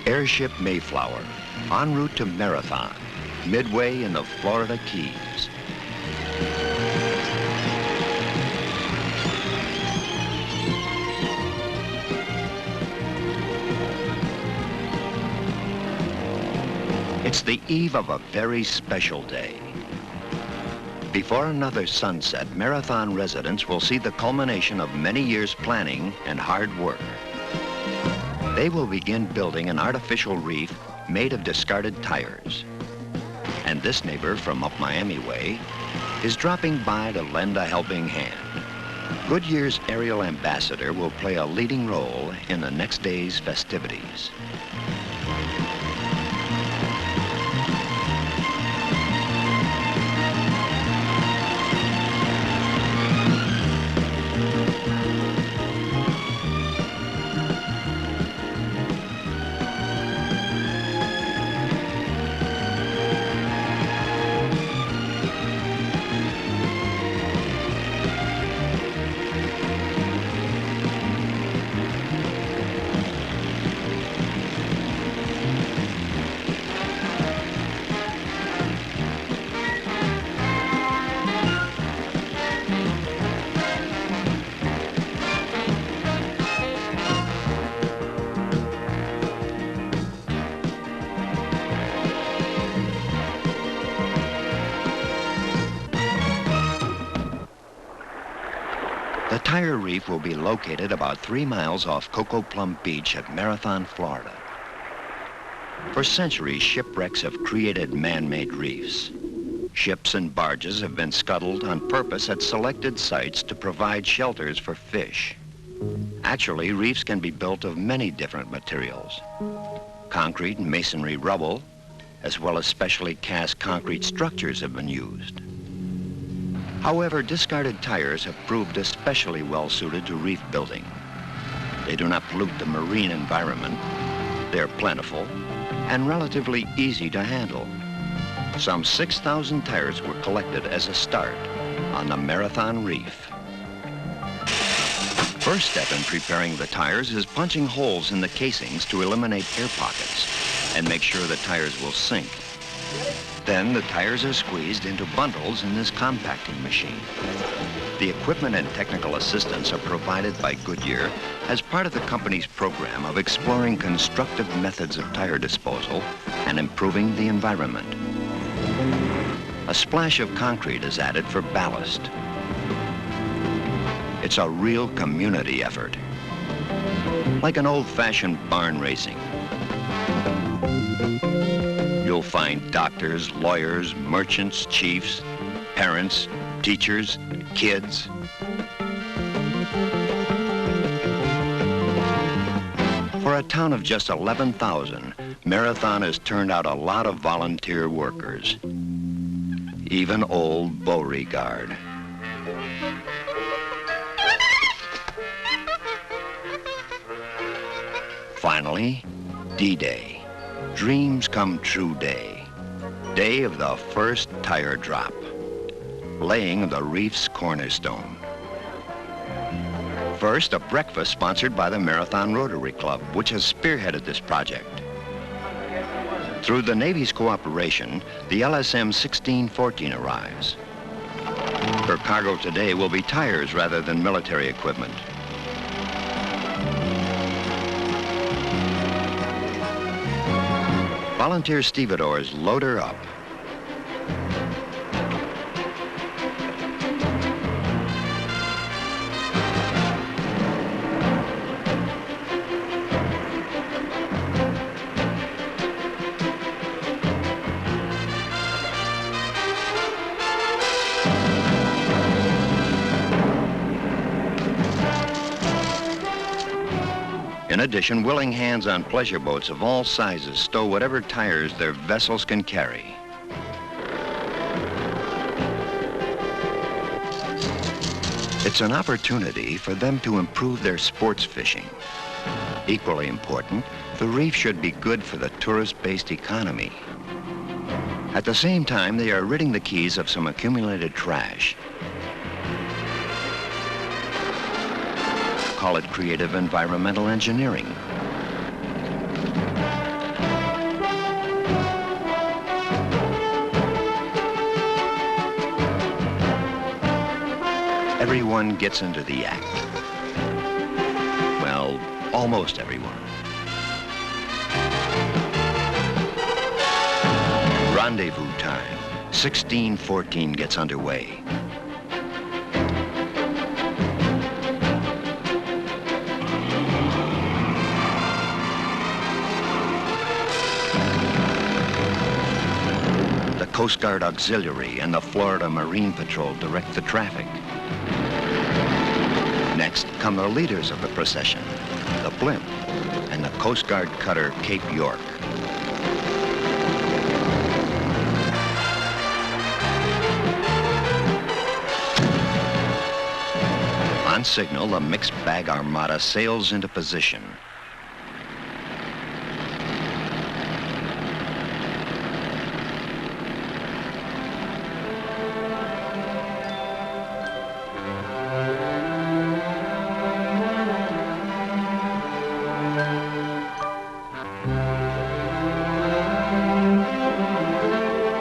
Airship Mayflower, en route to Marathon, midway in the Florida Keys. It's the eve of a very special day. Before another sunset, Marathon residents will see the culmination of many years' planning and hard work. They will begin building an artificial reef made of discarded tires. And this neighbor from up Miami way is dropping by to lend a helping hand. Goodyear's aerial ambassador will play a leading role in the next day's festivities. The tire reef will be located about 3 miles off Cocoa Plum Beach at Marathon, Florida. For centuries, shipwrecks have created man-made reefs. Ships and barges have been scuttled on purpose at selected sites to provide shelters for fish. Actually, reefs can be built of many different materials. Concrete and masonry rubble, as well as specially cast concrete structures have been used. However, discarded tires have proved especially well suited to reef building. They do not pollute the marine environment. They're plentiful and relatively easy to handle. Some 6,000 tires were collected as a start on the Marathon Reef. First step in preparing the tires is punching holes in the casings to eliminate air pockets and make sure the tires will sink. Then the tires are squeezed into bundles in this compacting machine. The equipment and technical assistance are provided by Goodyear as part of the company's program of exploring constructive methods of tire disposal and improving the environment. A splash of concrete is added for ballast. It's a real community effort, like an old-fashioned barn racing. You'll find doctors, lawyers, merchants, chiefs, parents, teachers, kids. For a town of just 11,000, Marathon has turned out a lot of volunteer workers, even old Beauregard. Finally, D-Day. Dreams come true day. Day of the first tire drop. Laying of the reef's cornerstone. First, a breakfast sponsored by the Marathon Rotary Club, which has spearheaded this project. Through the Navy's cooperation, the LSM 1614 arrives. Her cargo today will be tires rather than military equipment. Volunteer stevedores load her up. In addition, willing hands on pleasure boats of all sizes stow whatever tires their vessels can carry. It's an opportunity for them to improve their sports fishing. Equally important, the reef should be good for the tourist-based economy. At the same time, they are ridding the Keys of some accumulated trash. Call it creative environmental engineering. Everyone gets into the act. Well, almost everyone. Rendezvous time. 1614 gets underway. The Coast Guard Auxiliary and the Florida Marine Patrol direct the traffic. Next come the leaders of the procession, the Blimp and the Coast Guard cutter Cape York. On signal, the mixed bag armada sails into position.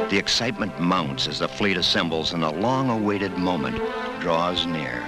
The excitement mounts as the fleet assembles and the long-awaited moment draws near.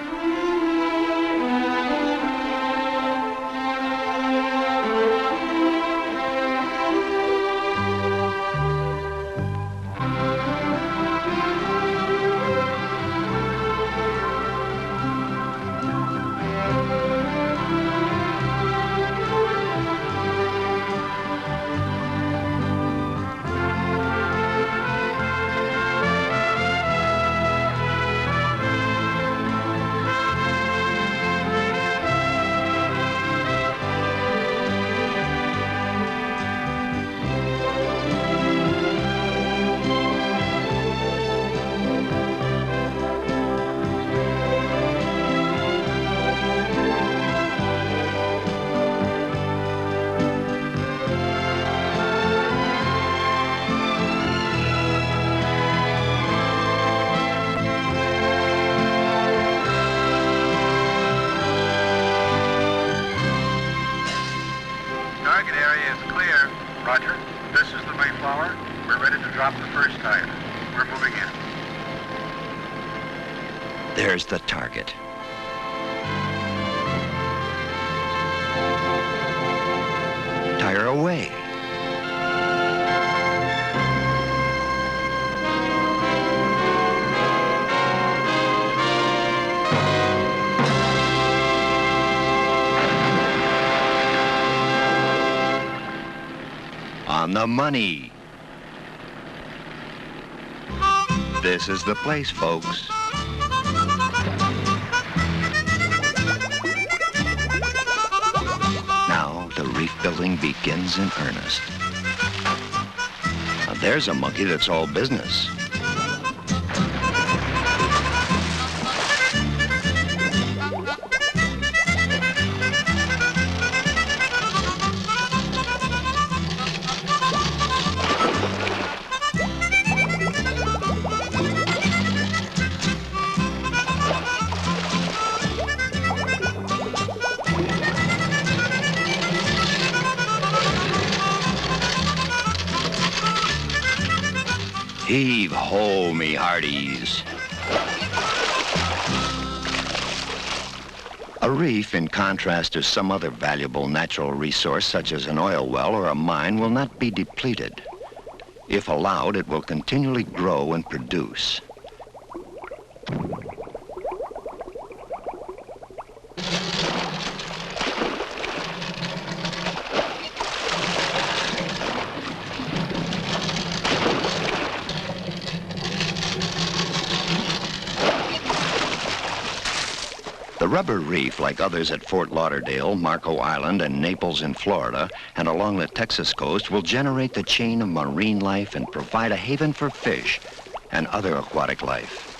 Roger. This is the Mayflower. We're ready to drop the first tire. We're moving in. There's the target. Tire away. On the money. This is the place, folks. Now the reef building begins in earnest. Now, there's a monkey that's all business. Heave ho, me hearties. A reef, in contrast to some other valuable natural resource, such as an oil well or a mine, will not be depleted. If allowed, it will continually grow and produce. The rubber reef, like others at Fort Lauderdale, Marco Island, and Naples in Florida, and along the Texas coast, will generate the chain of marine life and provide a haven for fish and other aquatic life.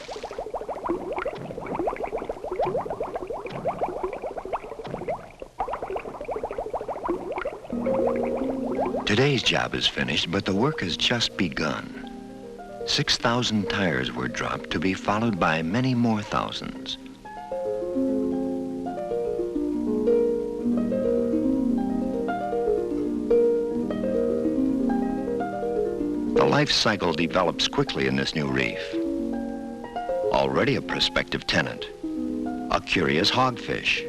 Today's job is finished, but the work has just begun. 6,000 tires were dropped, to be followed by many more thousands. The life cycle develops quickly in this new reef. Already a prospective tenant, a curious hogfish,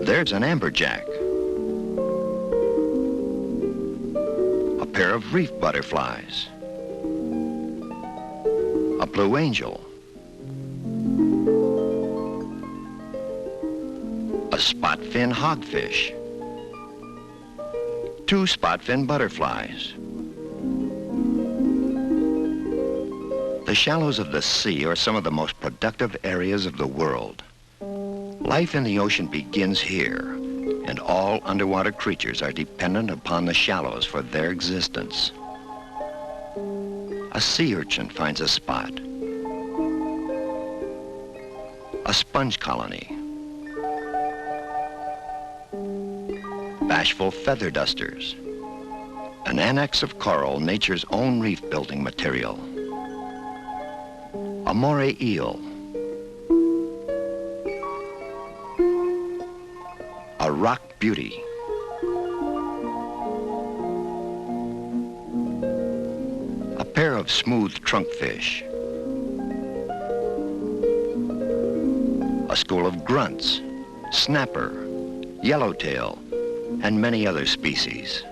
there's an amberjack, a pair of reef butterflies, a blue angel, a spot-fin hogfish, 2 spot-fin butterflies. The shallows of the sea are some of the most productive areas of the world. Life in the ocean begins here, and all underwater creatures are dependent upon the shallows for their existence. A sea urchin finds a spot, a sponge colony, bashful feather dusters, an annex of coral, nature's own reef building material, a moray eel, a rock beauty, a pair of smooth trunkfish, a school of grunts, snapper, yellowtail, and many other species.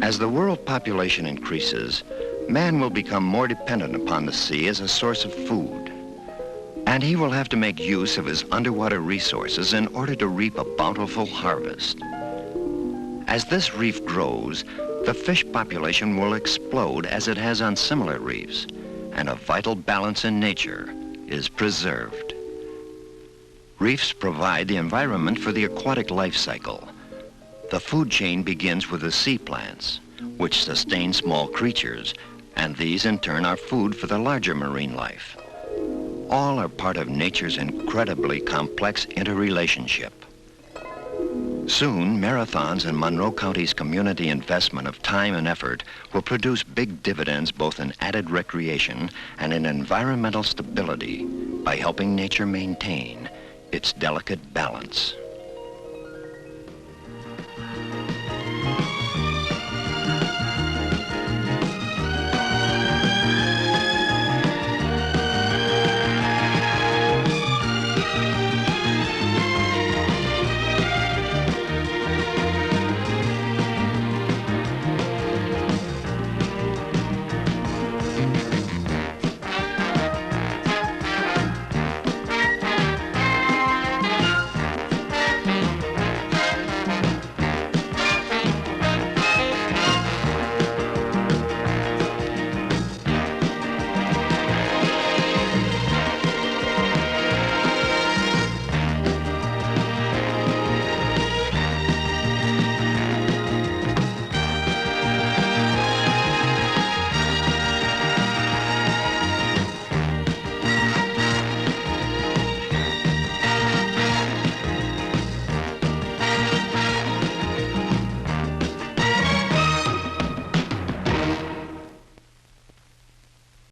As the world population increases, man will become more dependent upon the sea as a source of food, and he will have to make use of his underwater resources in order to reap a bountiful harvest. As this reef grows, the fish population will explode as it has on similar reefs, and a vital balance in nature is preserved. Reefs provide the environment for the aquatic life cycle. The food chain begins with the sea plants, which sustain small creatures, and these in turn are food for the larger marine life. All are part of nature's incredibly complex interrelationship. Soon, Marathon's and Monroe County's community investment of time and effort will produce big dividends both in added recreation and in environmental stability by helping nature maintain its delicate balance.